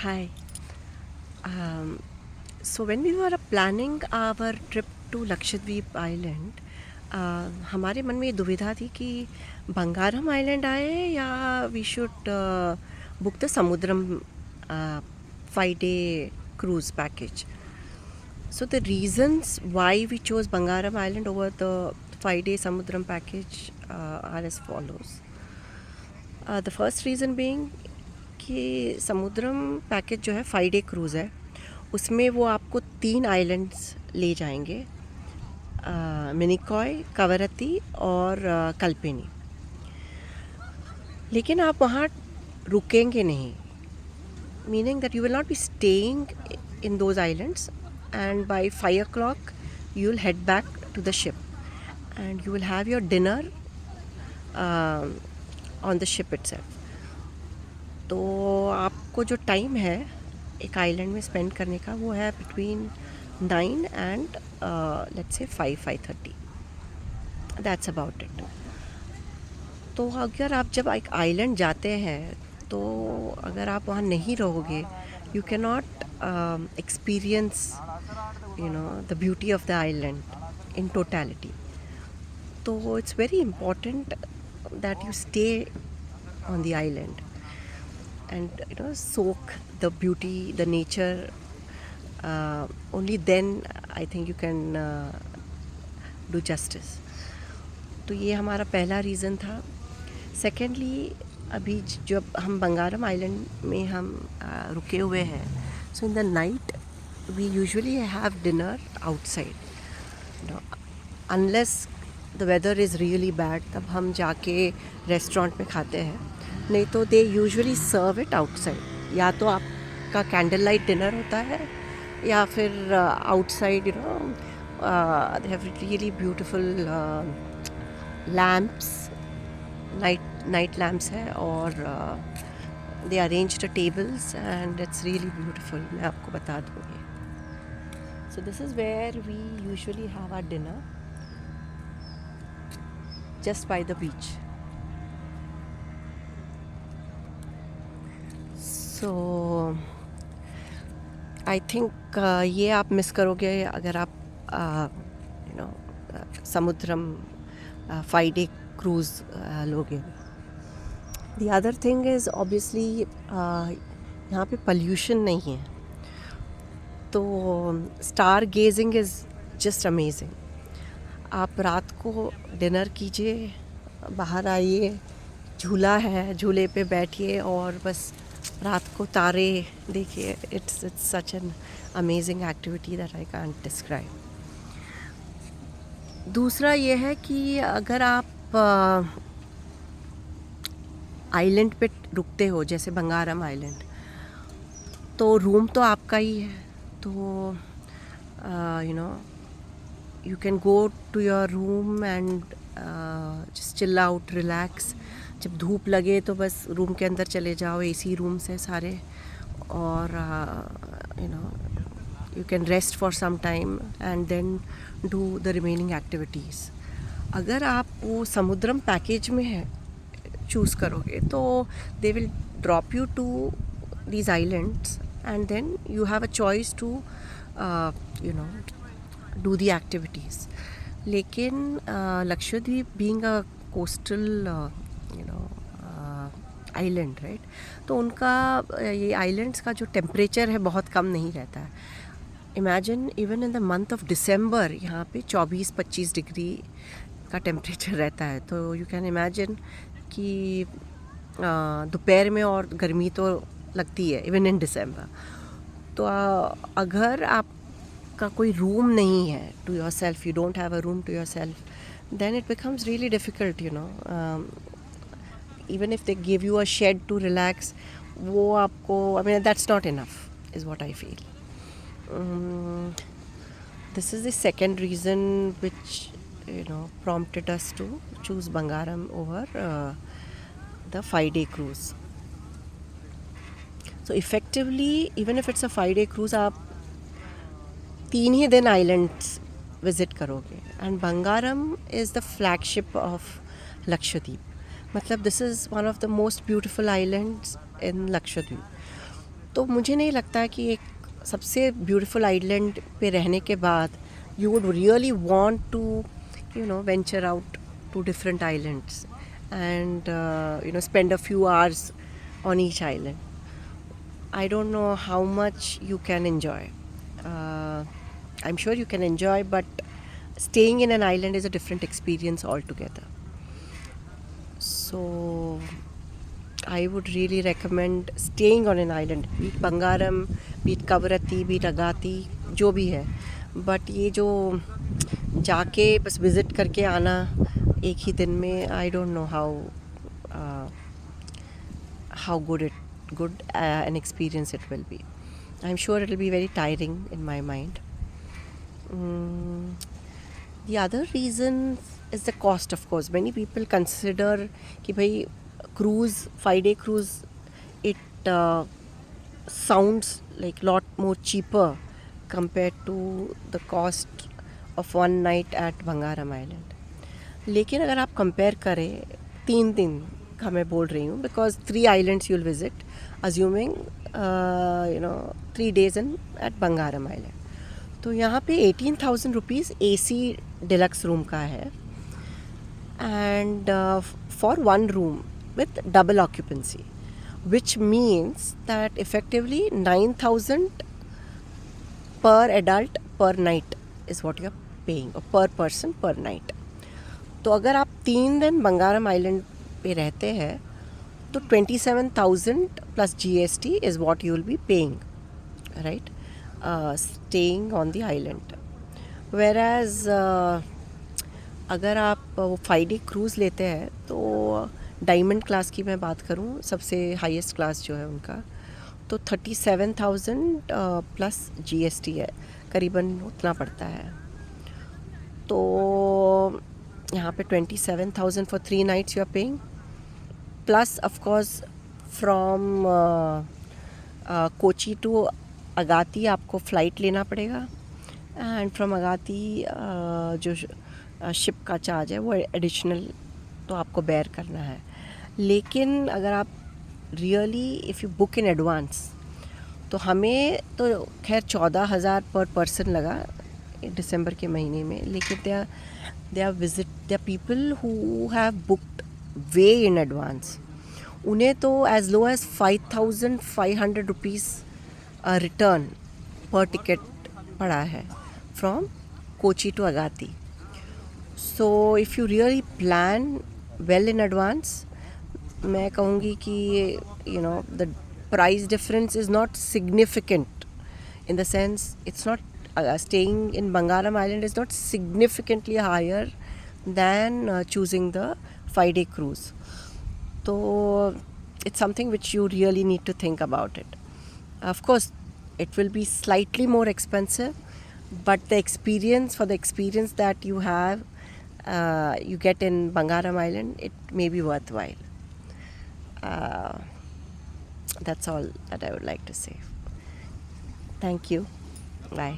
Hi. Um, so when we were planning our trip to Lakshadweep Island, हमारे मन में ये दुविधा थी कि बंगारम आइलैंड आए या we should book the Samudram 5 day cruise package. So the reasons why we chose Bangaram Island over the 5 day Samudram package are as follows. The first reason being कि समुद्रम पैकेज जो है 5 day क्रूज़ है, उसमें वो आपको 3 islands ले जाएंगे, मिनिकॉय, कवरत्ती और कल्पेनी। लेकिन आप वहाँ रुकेंगे नहीं, meaning that you will not be staying in those islands and by 5 o'clock you will head back to the ship and you will have your dinner on the ship itself. तो आपको जो टाइम है एक island में spend करने का वो है between 9 and let's say 5-5:30. That's about it. तो अगर आप जब एक आइलैंड जाते हैं तो अगर आप वहाँ नहीं रहोगे you can not experience the beauty of the island in totality. तो it's very important that you stay on the island and soak the beauty, the nature. Only then I think you can do justice. तो ये हमारा पहला reason था. Secondly, अभी जब हम Bangaram island में हम रुके हुए हैं, so in the night we usually have dinner outside. Unless the weather is really bad, तब हम जाके रेस्टोरेंट में खाते हैं. नहीं तो they usually serve it outside. या तो आपका कैंडल लाइट डिनर होता है या फिर outside they have really beautiful lamps, night lamps है और they arrange the tables and it's really beautiful. मैं आपको बता दूँगी. So this is where we usually have our dinner, just by the beach. So I think ये आप miss करोगे अगर आप समुद्रम 5 day cruise लोगे. The other thing is obviously यहाँ पे pollution नहीं है, तो star gazing is just amazing. आप रात को डिनर कीजिए, बाहर आइए, झूला है, झूले पे बैठिए और बस रात को तारे देखिए. It's such an amazing activity that I can't describe. दूसरा ये है कि अगर आप आइलैंड पे रुकते हो, जैसे बंगारम आइलैंड, तो रूम तो आपका ही है. तो you can go to your room and just chill out, relax. जब धूप लगे तो बस रूम के अंदर चले जाओ, एसी रूम्स है सारे, और you can rest for some time and then do the remaining activities. अगर आप वो समुद्रम पैकेज में है चूज़ करोगे तो they will drop you to these islands and then you have a choice to do the activities. लेकिन Lakshadweep being a coastal island, right, तो उनका ये islands का जो टेम्परेचर है बहुत कम नहीं रहता है. Imagine even in the month of December यहाँ पे 24-25 डिग्री का टेम्परेचर रहता है. तो यू कैन इमेजिन कि दोपहर में और गर्मी तो लगती है इवन इन दिसंबर. तो अगर आप का कोई रूम नहीं है to yourself, you don't have a room to yourself, then it becomes really difficult. Even if they give you a shed to relax, वो आपको, I mean that's not enough is what I feel. This is the second reason which prompted us to choose Bangaram over the 5 day cruise. So effectively, even if it's a 5 day cruise, आप 3 ही दिन islands visit करोगे. And Bangaram is the flagship of Lakshadweep. मतलब this is one of the most beautiful islands in Lakshadweep. तो मुझे नहीं लगता कि एक सबसे ब्यूटीफुल आइलैंड पे रहने के बाद you would really want to venture out to different islands and spend a few hours on each island. I don't know how much you can enjoy. uh, I'm sure you can enjoy, but staying in an island is a different experience altogether. So I would really recommend staying on an island, be it Bangaram, be it Kavarati, be it Agati, जो भी है. But ये जो जाके बस visit करके आना एक ही दिन में, I don't know how good an experience it will be. I'm sure it will be very tiring in my mind. The other reason is the cost, of course. Many people consider कि भाई cruise, 5-day cruise, it sounds like lot more cheaper compared to the cost of one night at Bangaram Island. लेकिन अगर आप compare करें 3 दिन का मैं बोल रही हूँ, because 3 islands you'll visit, assuming 3 days at Bangaram Island. तो यहाँ पे 18,000 रुपीज़ AC डिलक्स रूम का है, and for 1 room with double occupancy, which means that effectively 9,000 per adult per night is what you are paying, or per person per night. तो अगर आप 3 दिन Bangaram island पे रहते हैं तो 27,000 plus GST is what you will be paying, right? Staying on the island. Whereas अगर आप वो 5-day क्रूज़ लेते हैं तो डायमंड क्लास की मैं बात करूं, सबसे हाईएस्ट क्लास जो है उनका, तो 37,000 प्लस GST है, करीबन उतना पड़ता है. तो यहाँ पे 27,000 for 3 nights you are paying, plus of course from Kochi to Agatti आपको फ़्लाइट लेना पड़ेगा, एंड फ्रॉम अगाती जो शिप का चार्ज है वो एडिशनल तो आपको बेयर करना है. लेकिन अगर आप really if you book in advance, तो हमें तो खैर 14,000 पर पर्सन लगा दिसंबर के महीने में, लेकिन they are people who have booked way in advance, उन्हें तो as low as 5,500 rupees return पर टिकट पड़ा है from Kochi to Agatti. So if you really plan well in advance, मैं कहूँगी कि the price difference is not significant, in the sense it's not staying in Bangaram Island is not significantly higher than choosing the 5-day cruise. So it's something which you really need to think about it. Of course, it will be slightly more expensive, but the experience that you have, you get in Bangaram Island, it may be worthwhile. That's all that I would like to say. Thank you. Bye.